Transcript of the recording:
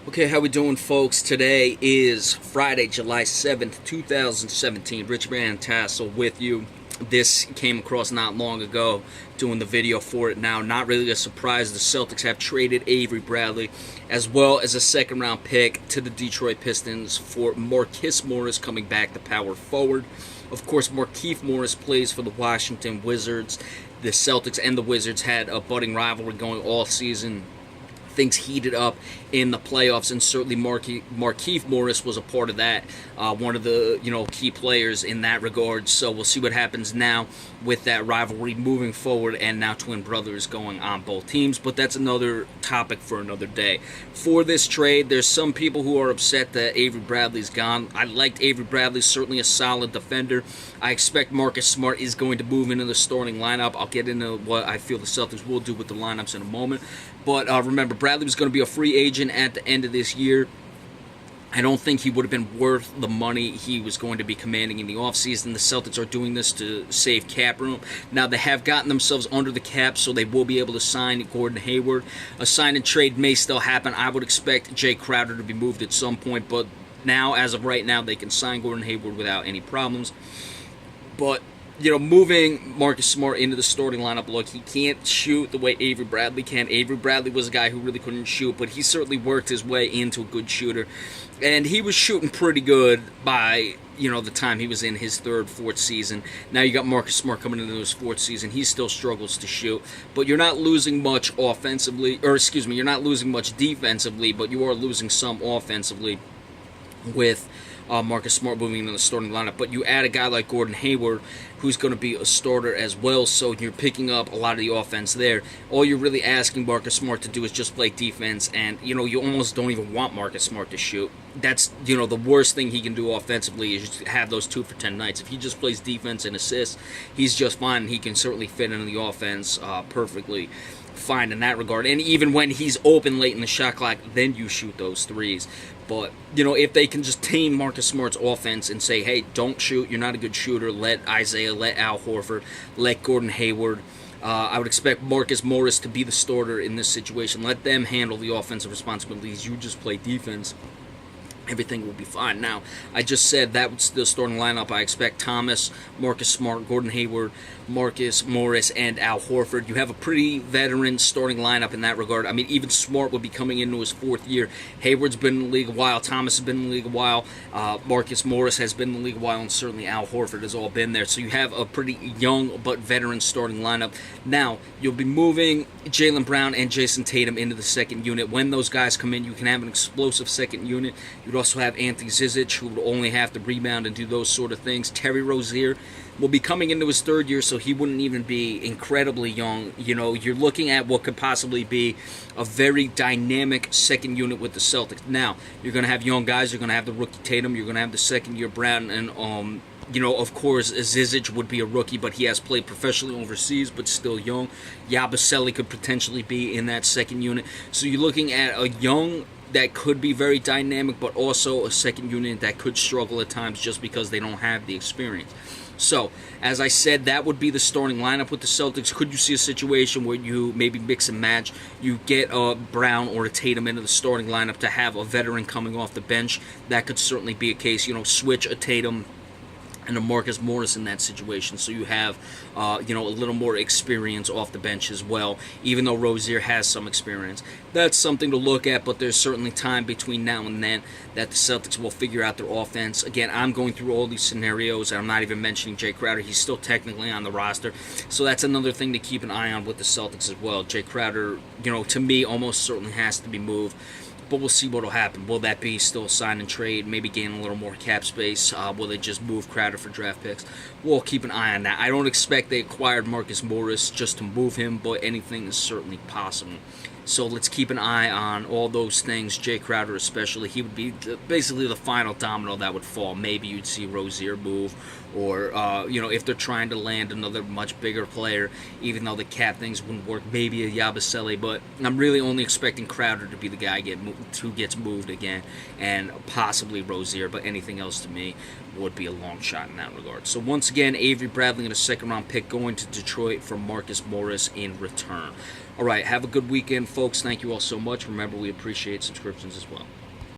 Okay, how we doing, folks? Today is Friday, July 7th, 2017. Rich Van Tassel with you. This came across not long ago, doing the video for it now. Not really a surprise. The Celtics have traded Avery Bradley as well as a second-round pick to the Detroit Pistons for Marcus Morris coming back, the power forward. Of course, Markieff Morris plays for the Washington Wizards. The Celtics and the Wizards had a budding rivalry going all season. Things heated up in the playoffs, and certainly Markieff Morris was a part of that, one of the key players in that regard. So we'll see what happens now with that rivalry moving forward, and now twin brothers going on both teams. But that's another topic for another day. For this trade, there's some people who are upset that Avery Bradley's gone. I liked Avery Bradley, certainly a solid defender. I expect Marcus Smart is going to move into the starting lineup. I'll get into what I feel the Celtics will do with the lineups in a moment. But remember, Bradley was going to be a free agent at the end of this year. I don't think he would have been worth the money he was going to be commanding in the offseason. The Celtics are doing this to save cap room. Now, they have gotten themselves under the cap, so they will be able to sign Gordon Hayward. A sign and trade may still happen. I would expect Jay Crowder to be moved at some point, but now, as of right now, they can sign Gordon Hayward without any problems. But moving Marcus Smart into the starting lineup, look, he can't shoot the way Avery Bradley can. Avery Bradley was a guy who really couldn't shoot, but he certainly worked his way into a good shooter. And he was shooting pretty good by, the time he was in his third, fourth season. Now you got Marcus Smart coming into his fourth season. He still struggles to shoot, but you're not losing much offensively, you're not losing much defensively, but you are losing some offensively with Marcus Smart moving into the starting lineup. But you add a guy like Gordon Hayward, who's going to be a starter as well, so you're picking up a lot of the offense there. All you're really asking Marcus Smart to do is just play defense, and you almost don't even want Marcus Smart to shoot. That's the worst thing he can do offensively is just have those 2 for 10 nights. If he just plays defense and assists, he's just fine, and he can certainly fit into the offense perfectly fine in that regard. And even when he's open late in the shot clock, then you shoot those threes. But if they can just tame Marcus Smart's offense and say, hey, don't shoot, you're not a good shooter, let Isaiah, let Al Horford, let Gordon Hayward, I would expect Marcus Morris to be the starter in this situation. Let them handle the offensive responsibilities. You just play defense. Everything will be fine. Now, I just said that was the starting lineup. I expect Thomas, Marcus Smart, Gordon Hayward, Marcus Morris, and Al Horford. You have a pretty veteran starting lineup in that regard. I mean, even Smart would be coming into his fourth year. Hayward's been in the league a while. Thomas has been in the league a while. Marcus Morris has been in the league a while, and certainly Al Horford has all been there. So you have a pretty young but veteran starting lineup. Now, you'll be moving Jaylen Brown and Jason Tatum into the second unit. When those guys come in, you can have an explosive second unit. You'd also have Ante Zizic, who would only have to rebound and do those sort of things. Terry Rozier will be coming into his third year, so he wouldn't even be incredibly young. You're looking at what could possibly be a very dynamic second unit with the Celtics. Now, you're going to have young guys. You're going to have the rookie Tatum. You're going to have the second-year Brown, and of course, Zizic would be a rookie, but he has played professionally overseas, but still young. Yabusele could potentially be in that second unit. So you're looking at a young that could be very dynamic, but also a second unit that could struggle at times just because they don't have the experience. So, as I said, that would be the starting lineup with the Celtics. Could you see a situation where you maybe mix and match? You get a Brown or a Tatum into the starting lineup to have a veteran coming off the bench. That could certainly be a case. Switch a Tatum and a Marcus Morris in that situation, so you have a little more experience off the bench as well, even though Rozier has some experience. That's something to look at, but there's certainly time between now and then that the Celtics will figure out their offense. Again, I'm going through all these scenarios, and I'm not even mentioning Jay Crowder. He's still technically on the roster, so that's another thing to keep an eye on with the Celtics as well. Jay Crowder, to me, almost certainly has to be moved. But we'll see what will happen. Will that be still sign and trade, maybe gain a little more cap space? Will they just move Crowder for draft picks? We'll keep an eye on that. I don't expect they acquired Marcus Morris just to move him, but anything is certainly possible. So let's keep an eye on all those things. Jay Crowder especially, he would be basically the final domino that would fall. Maybe you'd see Rozier move, or if they're trying to land another much bigger player, even though the cap things wouldn't work, maybe a Yabusele. But I'm really only expecting Crowder to be the guy who gets moved again, and possibly Rozier. But anything else to me would be a long shot in that regard. So once again, Avery Bradley and a second-round pick going to Detroit for Marcus Morris in return. All right, have a good weekend, folks. Thank you all so much. Remember, we appreciate subscriptions as well.